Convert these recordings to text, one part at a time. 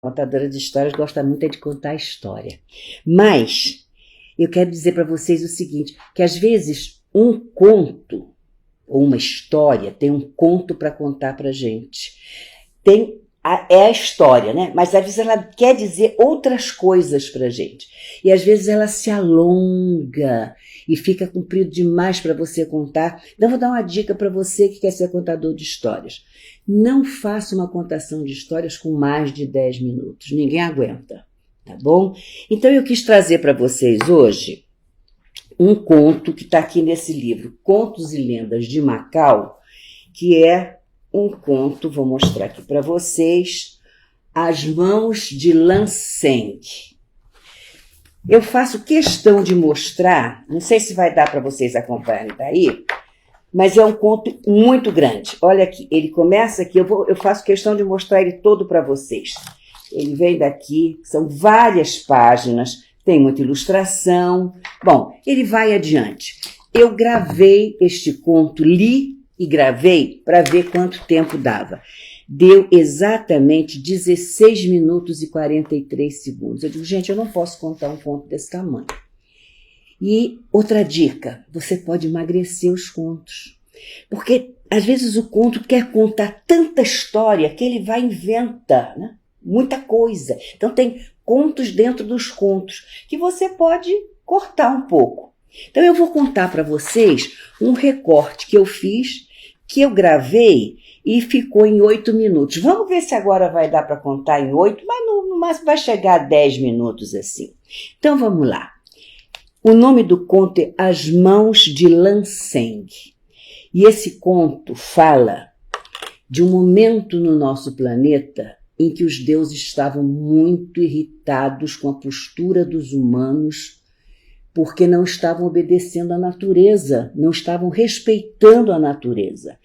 Contadora de histórias gosta muito de contar história. Mas eu quero dizer para vocês o seguinte, que às vezes um conto ou uma história tem um conto para contar para gente. É a história, né? Mas às vezes ela quer dizer outras coisas para gente. E às vezes ela se alonga e fica comprido demais para você contar. Então eu vou dar uma dica para você que quer ser contador de histórias. Não faça uma contação de histórias com mais de 10 minutos. Ninguém aguenta, tá bom? Então eu quis trazer para vocês hoje um conto que está aqui nesse livro, Contos e Lendas de Macau, que é um conto, vou mostrar aqui para vocês, As Mãos de Lan Seng. Eu faço questão de mostrar, não sei se vai dar para vocês acompanharem daí, mas é um conto muito grande. Olha aqui, ele começa aqui, eu faço questão de mostrar ele todo para vocês. Ele vem daqui, são várias páginas, tem muita ilustração. Bom, ele vai adiante. Eu gravei este conto, li e gravei para ver quanto tempo dava. Deu exatamente 16 minutos e 43 segundos. Eu digo, gente, eu não posso contar um conto desse tamanho. E outra dica, você pode emagrecer os contos. Porque às vezes o conto quer contar tanta história que ele vai inventar, né? Muita coisa. Então tem contos dentro dos contos que você pode cortar um pouco. Então eu vou contar para vocês um recorte que eu fiz, que eu gravei e ficou em 8 minutos. Vamos ver se agora vai dar para contar em 8, mas no máximo vai chegar a 10 minutos assim. Então vamos lá. O nome do conto é As Mãos de Lan Seng. E esse conto fala de um momento no nosso planeta em que os deuses estavam muito irritados com a postura dos humanos porque não estavam obedecendo à natureza, não estavam respeitando a natureza.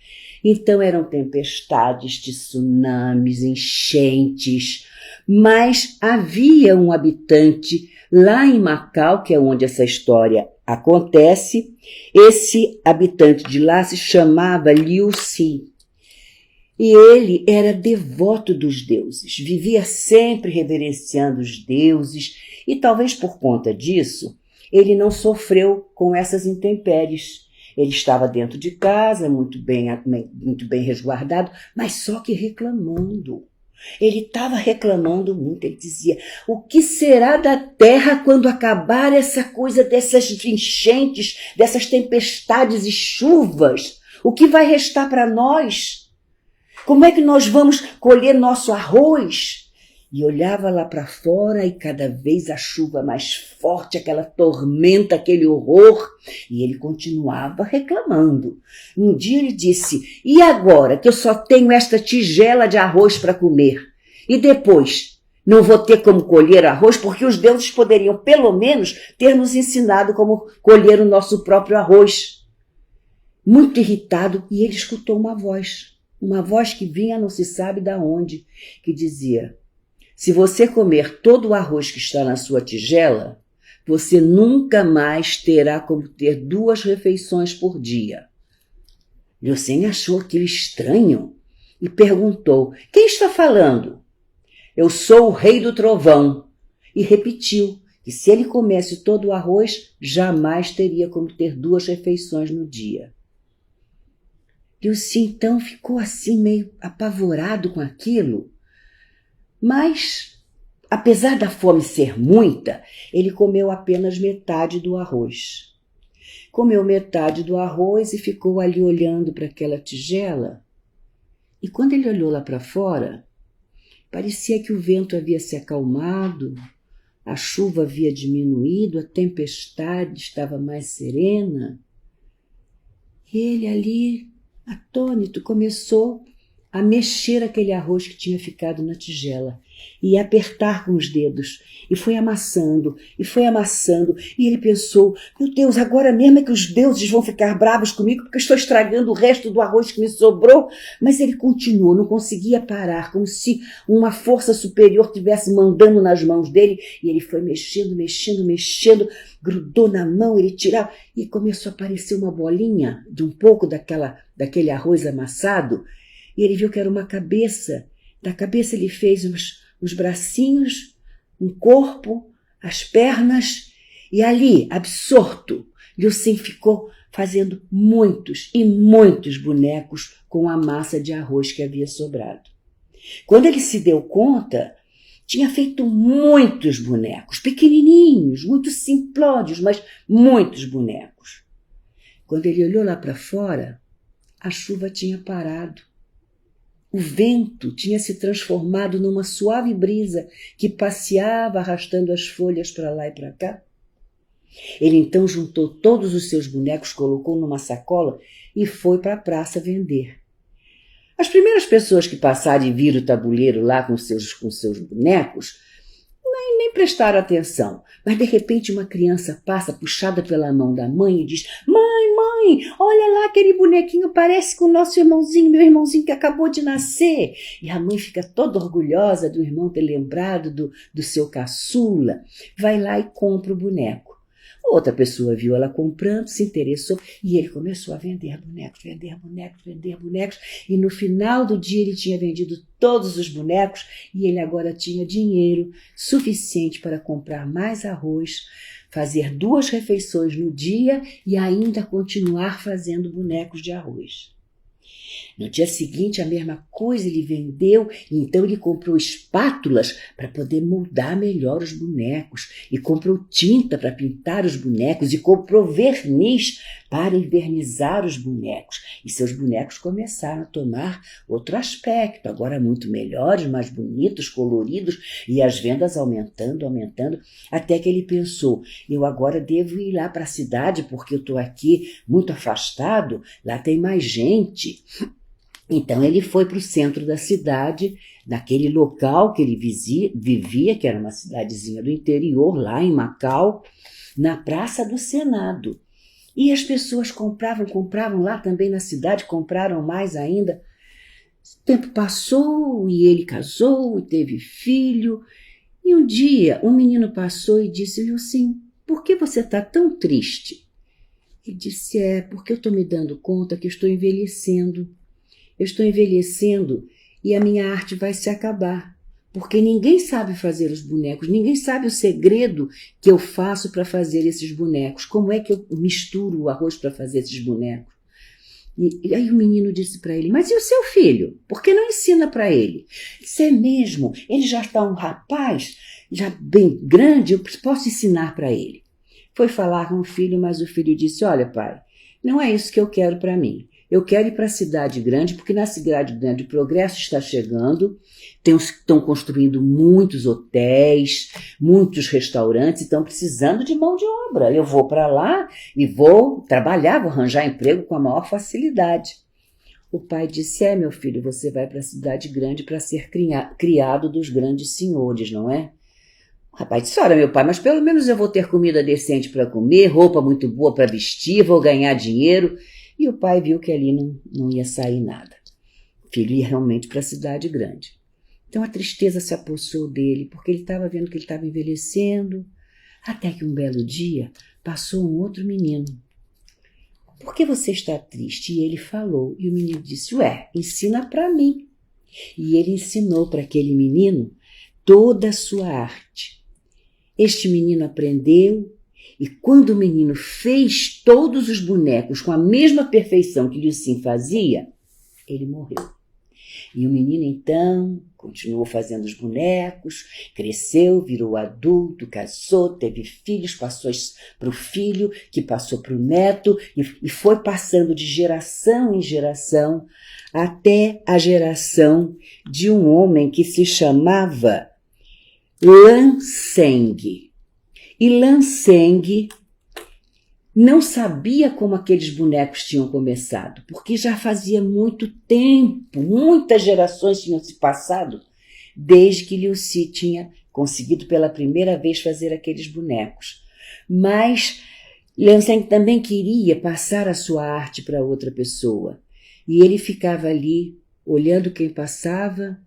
Então eram tempestades, tsunamis, enchentes, mas havia um habitante lá em Macau, que é onde essa história acontece. Esse habitante de lá se chamava Liu Xin. E ele era devoto dos deuses, vivia sempre reverenciando os deuses e talvez por conta disso ele não sofreu com essas intempéries. Ele estava dentro de casa, muito bem resguardado, mas só que reclamando. Ele estava reclamando muito, ele dizia, o que será da terra quando acabar essa coisa dessas enchentes, dessas tempestades e chuvas? O que vai restar para nós? Como é que nós vamos colher nosso arroz? E olhava lá para fora e cada vez a chuva mais forte, aquela tormenta, aquele horror. E ele continuava reclamando. Um dia ele disse, e agora que eu só tenho esta tigela de arroz para comer? E depois, não vou ter como colher arroz porque os deuses poderiam pelo menos ter nos ensinado como colher o nosso próprio arroz. Muito irritado, e ele escutou uma voz que vinha não se sabe de onde, que dizia, se você comer todo o arroz que está na sua tigela, você nunca mais terá como ter 2 refeições por dia. Liu Xin achou aquilo estranho e perguntou, quem está falando? Eu sou o rei do trovão. E repetiu que se ele comesse todo o arroz, jamais teria como ter 2 refeições no dia. Liu Xin então ficou assim meio apavorado com aquilo. Mas, apesar da fome ser muita, ele comeu apenas metade do arroz. Comeu metade do arroz e ficou ali olhando para aquela tigela. E quando ele olhou lá para fora, parecia que o vento havia se acalmado, a chuva havia diminuído, a tempestade estava mais serena. E ele ali, atônito, começou a mexer aquele arroz que tinha ficado na tigela e apertar com os dedos. E foi amassando, e ele pensou, meu Deus, agora mesmo é que os deuses vão ficar bravos comigo porque eu estou estragando o resto do arroz que me sobrou. Mas ele continuou, não conseguia parar, como se uma força superior estivesse mandando nas mãos dele, e ele foi mexendo, grudou na mão, ele tirava, e começou a aparecer uma bolinha de um pouco daquele arroz amassado. E ele viu que era uma cabeça. Da cabeça ele fez os bracinhos, um corpo, as pernas, e ali, absorto, Liucim ficou fazendo muitos e muitos bonecos com a massa de arroz que havia sobrado. Quando ele se deu conta, tinha feito muitos bonecos, pequenininhos, muito simplórios, mas muitos bonecos. Quando ele olhou lá para fora, a chuva tinha parado. O vento tinha se transformado numa suave brisa que passeava arrastando as folhas para lá e para cá. Ele então juntou todos os seus bonecos, colocou numa sacola e foi para a praça vender. As primeiras pessoas que passaram e viram o tabuleiro lá com seus bonecos nem prestaram atenção, mas de repente uma criança passa puxada pela mão da mãe e diz: Mãe, olha lá aquele bonequinho, parece com o nosso irmãozinho, meu irmãozinho que acabou de nascer. E a mãe fica toda orgulhosa do irmão ter lembrado do seu caçula, vai lá e compra o boneco. Outra pessoa viu ela comprando, se interessou e ele começou a vender bonecos, e no final do dia ele tinha vendido todos os bonecos e ele agora tinha dinheiro suficiente para comprar mais arroz, fazer 2 refeições no dia e ainda continuar fazendo bonecos de arroz. No dia seguinte, a mesma coisa ele vendeu e então ele comprou espátulas para poder moldar melhor os bonecos e comprou tinta para pintar os bonecos e comprou verniz para envernizar os bonecos. E seus bonecos começaram a tomar outro aspecto, agora muito melhores, mais bonitos, coloridos e as vendas aumentando, até que ele pensou: eu agora devo ir lá para a cidade porque eu estou aqui muito afastado, lá tem mais gente. Então ele foi para o centro da cidade, naquele local que ele vivia, que era uma cidadezinha do interior, lá em Macau, na Praça do Senado. E as pessoas compravam lá também na cidade, compraram mais ainda. O tempo passou e ele casou e teve filho. E um dia um menino passou e disse: Liucim, por que você está tão triste? Ele disse: porque eu estou me dando conta que eu estou envelhecendo. Eu estou envelhecendo e a minha arte vai se acabar, porque ninguém sabe fazer os bonecos, ninguém sabe o segredo que eu faço para fazer esses bonecos, como é que eu misturo o arroz para fazer esses bonecos. E aí o menino disse para ele: mas e o seu filho? Por que não ensina para ele? Isso é mesmo, ele já está um rapaz, já bem grande, eu posso ensinar para ele. Foi falar com o filho, mas o filho disse: olha pai, não é isso que eu quero para mim. Eu quero ir para a cidade grande, porque na cidade grande o progresso está chegando, estão construindo muitos hotéis, muitos restaurantes, estão precisando de mão de obra. Eu vou para lá e vou trabalhar, vou arranjar emprego com a maior facilidade. O pai disse: meu filho, você vai para a cidade grande para ser criado dos grandes senhores, não é? O rapaz disse: olha, meu pai, mas pelo menos eu vou ter comida decente para comer, roupa muito boa para vestir, vou ganhar dinheiro. E o pai viu que ali não ia sair nada. O filho ia realmente para a cidade grande. Então a tristeza se apossou dele, porque ele estava vendo que ele estava envelhecendo, até que um belo dia passou um outro menino. Por que você está triste? E ele falou, e o menino disse: ensina para mim. E ele ensinou para aquele menino toda a sua arte. Este menino aprendeu. E quando o menino fez todos os bonecos com a mesma perfeição que Liucim fazia, ele morreu. E o menino então continuou fazendo os bonecos, cresceu, virou adulto, casou, teve filhos, passou para o filho, que passou para o neto, e foi passando de geração em geração até a geração de um homem que se chamava Lan Seng. E Lan Seng não sabia como aqueles bonecos tinham começado, porque já fazia muito tempo, muitas gerações tinham se passado, desde que Liucim tinha conseguido pela primeira vez fazer aqueles bonecos. Mas Lan Seng também queria passar a sua arte para outra pessoa, e ele ficava ali, olhando quem passava,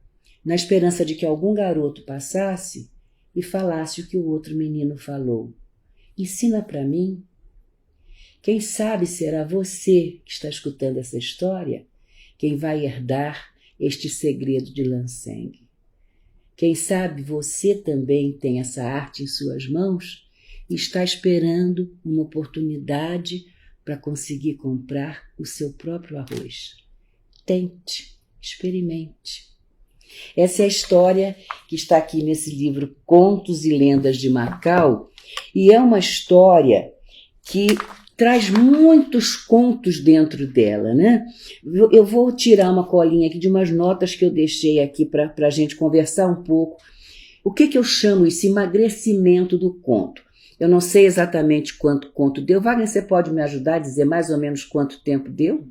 na esperança de que algum garoto passasse e falasse o que o outro menino falou: ensina para mim. Quem sabe será você que está escutando essa história quem vai herdar este segredo de Lan Seng. Quem sabe você também tem essa arte em suas mãos e está esperando uma oportunidade para conseguir comprar o seu próprio arroz. Tente, experimente. Essa é a história que está aqui nesse livro Contos e Lendas de Macau, e é uma história que traz muitos contos dentro dela, né? Eu vou tirar uma colinha aqui de umas notas que eu deixei aqui para a gente conversar um pouco. O que eu chamo esse emagrecimento do conto? Eu não sei exatamente quanto conto deu. Wagner, você pode me ajudar a dizer mais ou menos quanto tempo deu?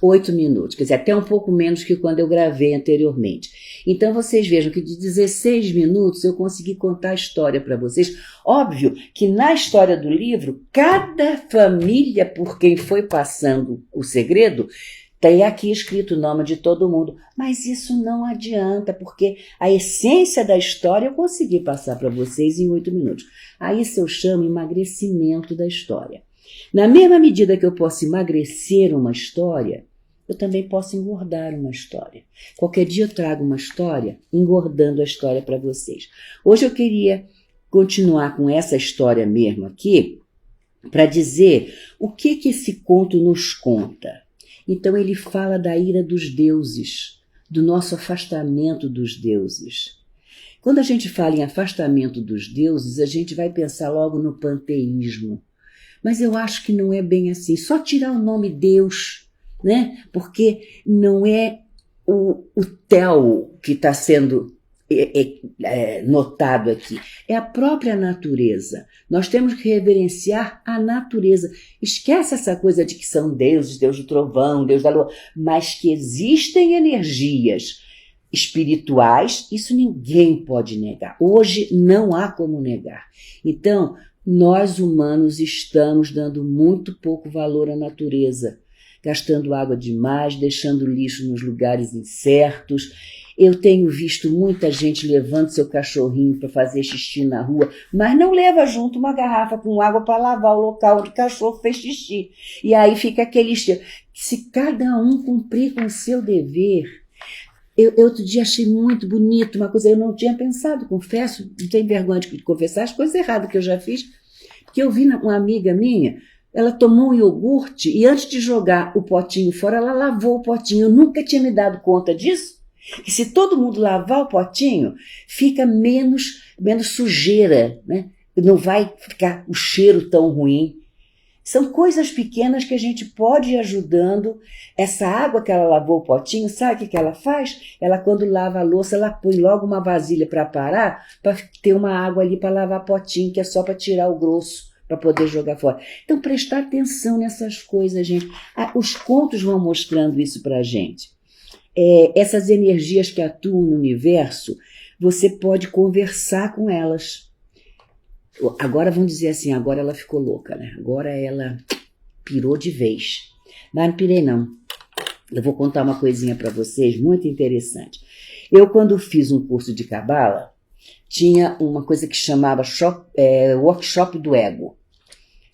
8 minutos, quer dizer, até um pouco menos que quando eu gravei anteriormente. Então vocês vejam que de 16 minutos eu consegui contar a história para vocês. Óbvio que na história do livro, cada família por quem foi passando o segredo tem aqui escrito o nome de todo mundo, mas isso não adianta, porque a essência da história eu consegui passar para vocês em 8 minutos. Aí isso eu chamo emagrecimento da história. Na mesma medida que eu posso emagrecer uma história, eu também posso engordar uma história. Qualquer dia eu trago uma história, engordando a história para vocês. Hoje eu queria continuar com essa história mesmo aqui, para dizer o que esse conto nos conta. Então ele fala da ira dos deuses, do nosso afastamento dos deuses. Quando a gente fala em afastamento dos deuses, a gente vai pensar logo no panteísmo. Mas eu acho que não é bem assim. Só tirar o nome Deus, né? Porque não é o Theo que está sendo notado aqui. É a própria natureza. Nós temos que reverenciar a natureza. Esquece essa coisa de que são deuses, Deus do trovão, Deus da lua, mas que existem energias espirituais, isso ninguém pode negar. Hoje não há como negar. Então, nós humanos estamos dando muito pouco valor à natureza, gastando água demais, deixando lixo nos lugares incertos. Eu tenho visto muita gente levando seu cachorrinho para fazer xixi na rua, mas não leva junto uma garrafa com água para lavar o local onde o cachorro fez xixi. E aí fica aquele cheiro. Se cada um cumprir com o seu dever... Eu outro dia achei muito bonito uma coisa, eu não tinha pensado, confesso, não tenho vergonha de confessar as coisas erradas que eu já fiz, porque eu vi uma amiga minha, ela tomou um iogurte e antes de jogar o potinho fora, ela lavou o potinho. Eu nunca tinha me dado conta disso. E se todo mundo lavar o potinho, fica menos sujeira, né? Não vai ficar o cheiro tão ruim. São coisas pequenas que a gente pode ir ajudando. Essa água que ela lavou o potinho, sabe o que ela faz? Ela, quando lava a louça, ela põe logo uma vasilha para parar, para ter uma água ali para lavar potinho, que é só para tirar o grosso, para poder jogar fora. Então, prestar atenção nessas coisas, gente. Os contos vão mostrando isso para a gente. Essas energias que atuam no universo, você pode conversar com elas. Agora vamos dizer assim, agora ela ficou louca, né? Agora ela pirou de vez. Mas não pirei não. Eu vou contar uma coisinha para vocês, muito interessante. Eu, quando fiz um curso de Cabala, tinha uma coisa que chamava Workshop do Ego,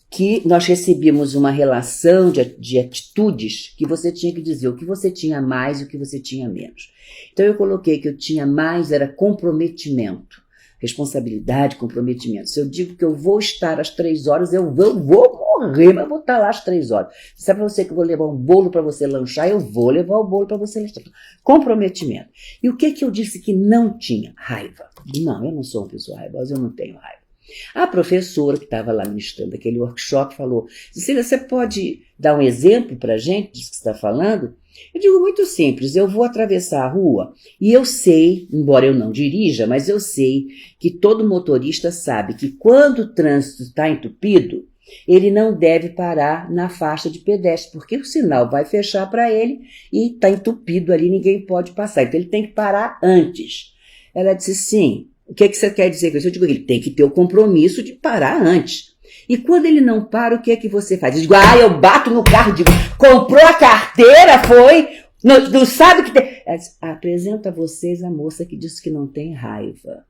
que nós recebíamos uma relação de atitudes que você tinha que dizer o que você tinha mais e o que você tinha menos. Então eu coloquei que eu tinha mais, era comprometimento. Responsabilidade, comprometimento. Se eu digo que eu vou estar às 3 horas, eu vou morrer, mas vou estar lá às 3 horas. Se é para você que eu vou levar um bolo para você lanchar, eu vou levar o bolo para você lanchar. Comprometimento. E o que eu disse que não tinha? Raiva. Não, eu não sou uma pessoa raivosa, eu não tenho raiva. A professora que estava lá ministrando aquele workshop falou: Cecília, você pode dar um exemplo para a gente disso que você está falando? Eu digo muito simples, eu vou atravessar a rua e eu sei, embora eu não dirija, mas eu sei que todo motorista sabe que quando o trânsito está entupido, ele não deve parar na faixa de pedestre, porque o sinal vai fechar para ele e está entupido ali, ninguém pode passar, então ele tem que parar antes. Ela disse sim. O que você quer dizer com isso? Eu digo que ele tem que ter o compromisso de parar antes. E quando ele não para, o que é que você faz? Eu digo, eu bato no carro, digo, comprou a carteira, foi? Não sabe o que tem. Ela diz, apresento a vocês a moça que disse que não tem raiva.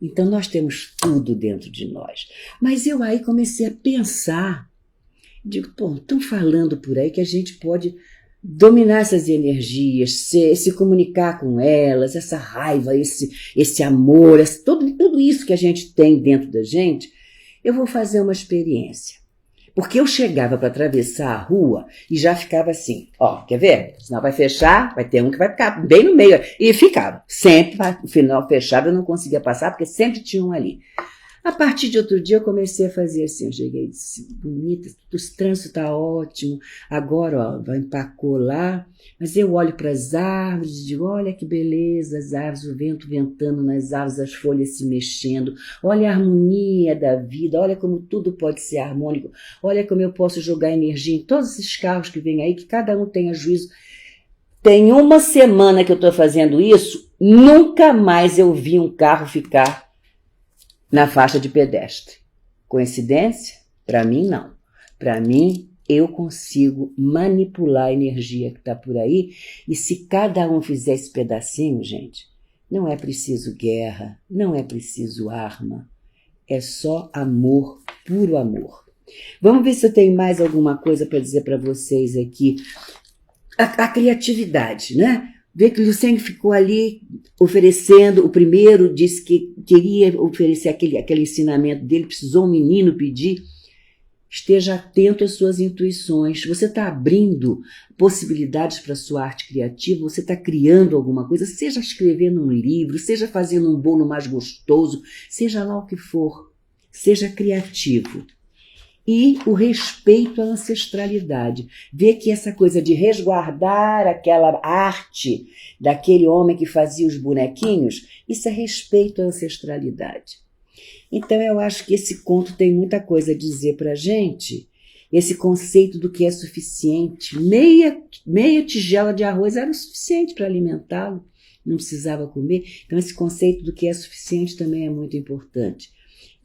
Então nós temos tudo dentro de nós. Mas eu aí comecei a pensar, digo, estão falando por aí que a gente pode dominar essas energias, se comunicar com elas, essa raiva, esse amor, tudo isso que a gente tem dentro da gente, eu vou fazer uma experiência. Porque eu chegava para atravessar a rua e já ficava assim, ó, quer ver? Senão vai fechar, vai ter um que vai ficar bem no meio. E ficava. Sempre, o final fechava, eu não conseguia passar, porque sempre tinha um ali. A partir de outro dia eu comecei a fazer assim, eu cheguei e disse, bonita, o trânsito tá ótimo, agora ó, vai empacou lá, mas eu olho para as árvores e digo, olha que beleza, as árvores, o vento ventando nas árvores, as folhas se mexendo, olha a harmonia da vida, olha como tudo pode ser harmônico, olha como eu posso jogar energia em todos esses carros que vêm aí, que cada um tenha juízo. Tem uma semana que eu estou fazendo isso, nunca mais eu vi um carro ficar na faixa de pedestre. Coincidência? Para mim, não. Para mim, eu consigo manipular a energia que está por aí, e se cada um fizer esse pedacinho, gente, não é preciso guerra, não é preciso arma, é só amor, puro amor. Vamos ver se eu tenho mais alguma coisa para dizer para vocês aqui. A criatividade, né? Ver que o Lucien ficou ali oferecendo, o primeiro disse que queria oferecer aquele ensinamento dele, precisou um menino pedir. Esteja atento às suas intuições. Você está abrindo possibilidades para a sua arte criativa, você está criando alguma coisa, seja escrevendo um livro, seja fazendo um bolo mais gostoso, seja lá o que for, seja criativo. E o respeito à ancestralidade. Ver que essa coisa de resguardar aquela arte daquele homem que fazia os bonequinhos, isso é respeito à ancestralidade. Então eu acho que esse conto tem muita coisa a dizer para a gente. Esse conceito do que é suficiente. Meia tigela de arroz era o suficiente para alimentá-lo, não precisava comer. Então esse conceito do que é suficiente também é muito importante.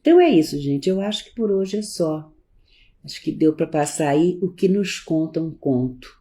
Então é isso, gente. Eu acho que por hoje é só. Acho que deu para passar aí o que nos conta um conto.